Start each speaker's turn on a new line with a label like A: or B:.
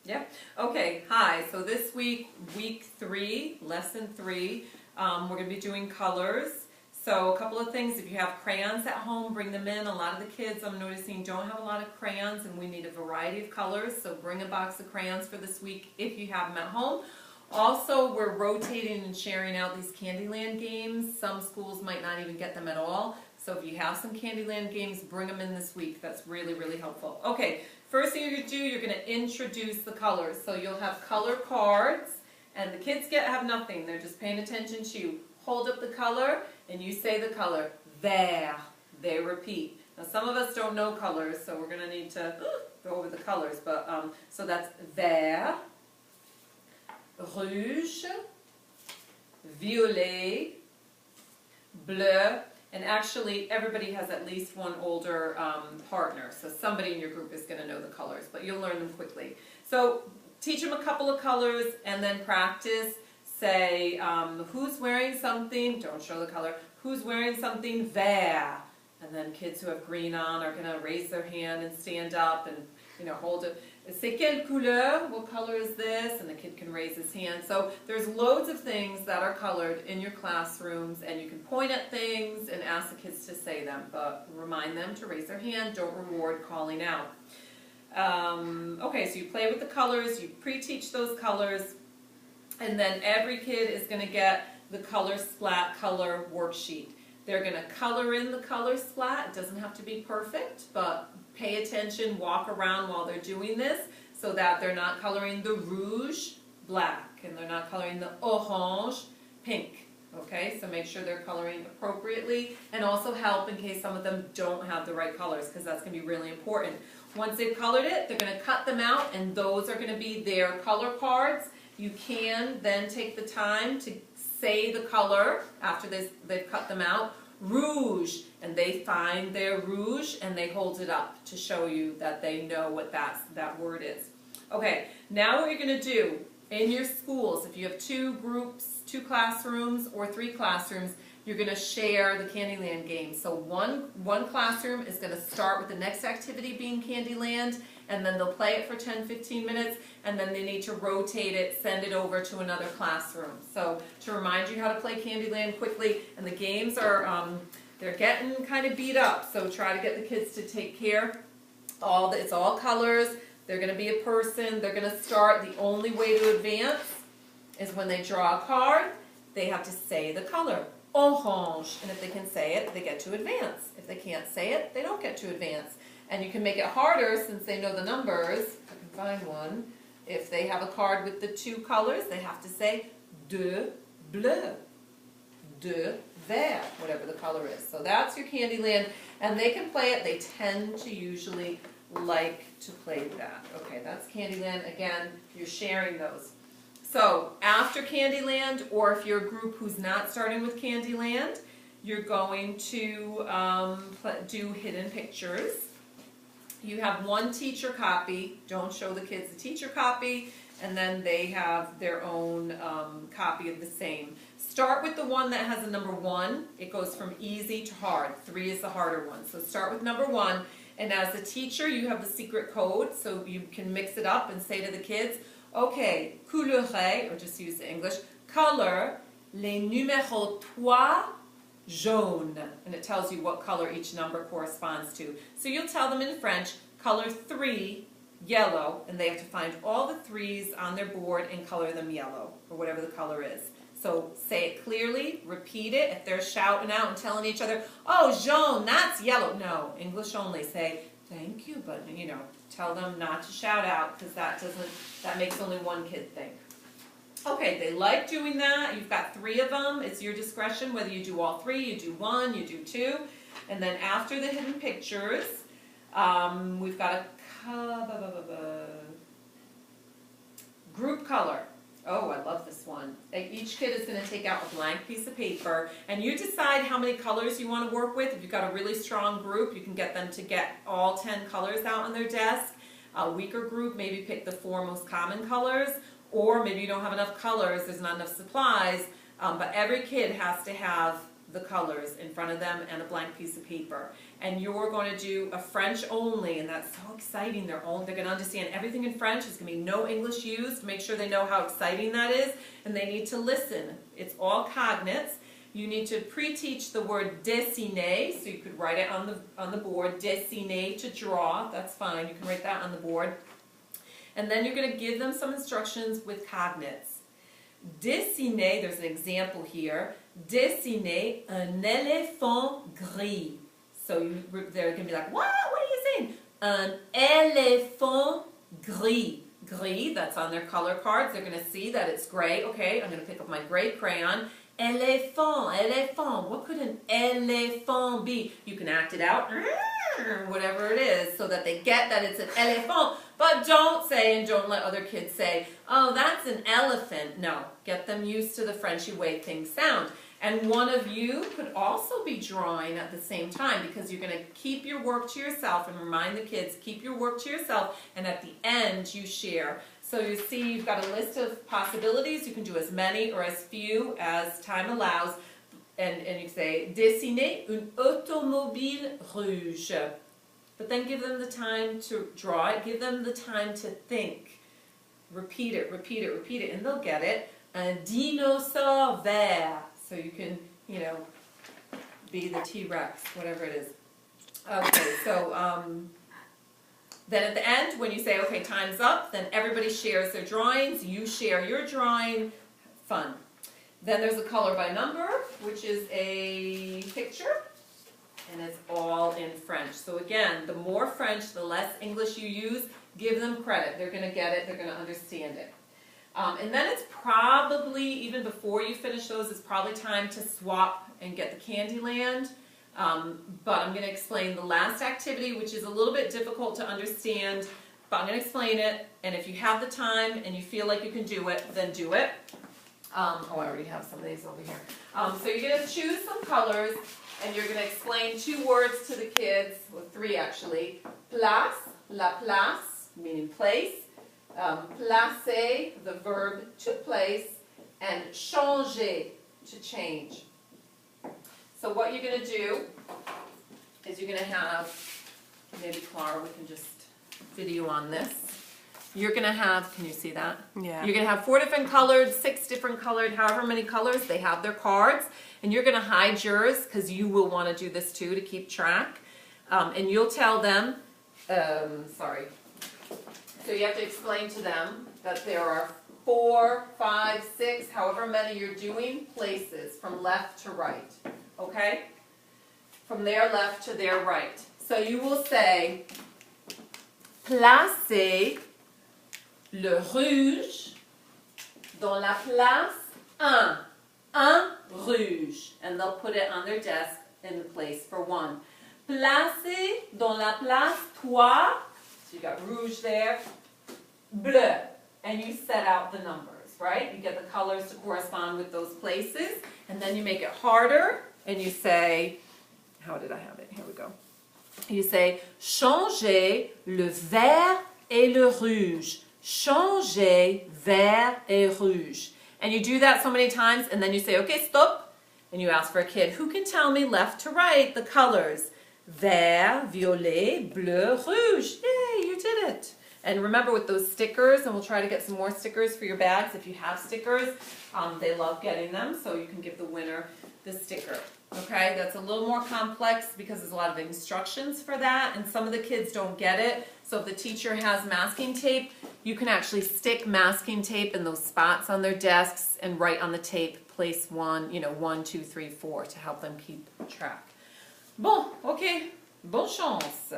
A: Yep. Okay, hi. So this week, week 3, lesson 3, we're going to be doing colors. So a couple of things, if you have crayons at home, bring them in. A lot of the kids, I'm noticing, don't have a lot of crayons, and we need a variety of colors. So bring a box of crayons for this week if you have them at home. Also, we're rotating and sharing out these Candyland games. Some schools might not even get them at all. So if you have some Candyland games, bring them in this week. That's really, really helpful. Okay, first thing you're going to do, you're going to introduce the colors. So you'll have color cards, and the kids have nothing. They're just paying attention to you. Hold up the color, and you say the color. Vert. They repeat. Now some of us don't know colors, so we're going to need to go over the colors. But so that's vert, rouge, violet, bleu, and actually everybody has at least one older partner, so somebody in your group is going to know the colors, but you'll learn them quickly. So teach them a couple of colors and then practice. Say, who's wearing something, don't show the color, who's wearing something vert, and then kids who have green on are going to raise their hand and stand up and hold it. C'est quelle couleur? What color is this? And the kid can raise his hand. So there's loads of things that are colored in your classrooms, and you can point at things and ask the kids to say them, but remind them to raise their hand. Don't reward calling out. Okay, so you play with the colors, you pre-teach those colors, and then every kid is going to get the color splat color worksheet. They're going to color in the color splat. It doesn't have to be perfect, but pay attention, walk around while they're doing this so that they're not coloring the rouge black and they're not coloring the orange pink. Okay, so make sure they're coloring appropriately, and also help in case some of them don't have the right colors, because that's going to be really important. Once they've colored it, they're going to cut them out, and those are going to be their color cards. You can then take the time to say the color after they've cut them out. Rouge, and they find their rouge and they hold it up to show you that they know what that word is. Okay, now what you're going to do in your schools, if you have 2 groups, 2 classrooms or 3 classrooms, you're going to share the Candyland game. So one classroom is going to start with the next activity being Candyland, and then they'll play it for 10-15 minutes, and then they need to rotate it, send it over to another classroom. So to remind you how to play Candyland quickly, and the games are, they're getting kind of beat up, so try to get the kids to take care. It's all colors. They're going to be a person. They're going to start. The only way to advance is when they draw a card, they have to say the color. Orange. And if they can say it, they get to advance. If they can't say it, they don't get to advance. And you can make it harder since they know the numbers. If I can find one. If they have a card with the 2 colors, they have to say de bleu, de vert, whatever the color is. So that's your Candyland, and they can play it. They tend to usually like to play that. Okay, that's Candyland. Again, you're sharing those. So after Candyland, or if you're a group who's not starting with Candyland, you're going to do hidden pictures. You have 1 teacher copy. Don't show the kids the teacher copy, and then they have their own copy of the same. Start with the one that has a number 1. It goes from easy to hard. 3 is the harder one. So start with number 1, and as a teacher, you have the secret code, so you can mix it up and say to the kids, okay, couleurer, or just use the English, color les numéros 3 jaune, and it tells you what color each number corresponds to. So you'll tell them in French, color 3 yellow, and they have to find all the 3s on their board and color them yellow, or whatever the color is. So say it clearly, repeat it. If they're shouting out and telling each other, oh, jaune, that's yellow. No, English only. Say, thank you, but tell them not to shout out, because that makes only one kid think. Okay, they like doing that. You've got 3 of them. It's your discretion whether you do all 3, you do 1, you do 2. And then after the hidden pictures, we've got a group color. Oh, I love this one. Each kid is going to take out a blank piece of paper, and you decide how many colors you want to work with. If you've got a really strong group, you can get them to get all 10 colors out on their desk. A weaker group, maybe pick the 4 most common colors. Or maybe you don't have enough colors, there's not enough supplies, but every kid has to have the colors in front of them and a blank piece of paper. and you're going to do a French only, and that's so exciting. They're going to understand everything in French. There's going to be no English used. Make sure they know how exciting that is, and they need to listen. It's all cognates. You need to pre-teach the word dessiner, so you could write it on the board. Dessiner, to draw. That's fine. You can write that on the board. And then you're going to give them some instructions with cognates. Dessiner, there's an example here. Dessiner un éléphant gris. So they're going to be like, what? What are you saying? Un éléphant gris. Gris, that's on their color cards. They're going to see that it's gray. Okay, I'm going to pick up my gray crayon. Éléphant, éléphant. What could an éléphant be? You can act it out, whatever it is, so that they get that it's an éléphant. But don't say, and don't let other kids say, oh, that's an elephant. No, get them used to the Frenchy way things sound. And one of you could also be drawing at the same time, because you're going to keep your work to yourself and remind the kids, keep your work to yourself, and at the end you share. So you see you've got a list of possibilities. You can do as many or as few as time allows. And you say, dessiner une automobile rouge. But then give them the time to draw it. Give them the time to think. Repeat it, repeat it, repeat it, and they'll get it. Un dinosaure vert. So you can, you know, be the T-Rex, whatever it is. Okay, so then at the end, when you say, okay, time's up, then everybody shares their drawings. You share your drawing. Fun. Then there's a color by number, which is a picture, and it's all in French. So again, the more French, the less English you use. Give them credit. They're going to get it. They're going to understand it. And then it's probably, even before you finish those, it's probably time to swap and get the Candyland. But I'm going to explain the last activity, which is a little bit difficult to understand, but I'm going to explain it. And if you have the time and you feel like you can do it, then do it. Oh, I already have some of these over here. So you're going to choose some colors, and you're going to explain 2 words to the kids, well, 3 actually. Place, la place, meaning place. Placer, the verb to place, and changer, to change. So what you're going to do is you're going to have, maybe Clara, we can just video on this. You're going to have, can you see that?
B: Yeah.
A: You're going to have 4 different colored, 6 different colored, however many colors, they have their cards. And you're going to hide yours, because you will want to do this too to keep track. And you'll tell them, So you have to explain to them that there are 4, 5, 6, however many you're doing, places from left to right. Okay? From their left to their right. So you will say, placez le rouge dans la place 1. Un rouge. And they'll put it on their desk in the place for 1. Placez dans la place 3. So you got rouge there. Bleu. And you set out the numbers, right? You get the colors to correspond with those places. And then you make it harder. And you say, how did I have it? Here we go. You say, changez le vert et le rouge. Changez vert et rouge. And you do that so many times, and then you say, okay, stop. And you ask for a kid, who can tell me left to right the colors? Vert, violet, bleu, rouge. Yay, you did it. And remember with those stickers, and we'll try to get some more stickers for your bags if you have stickers. They love getting them, so you can give the winner the sticker. Okay, that's a little more complex because there's a lot of instructions for that, and some of the kids don't get it. So if the teacher has masking tape, you can actually stick masking tape in those spots on their desks and write on the tape, place 1, 1, 2, 3, 4 to help them keep track. Bon, ok, bonne chance.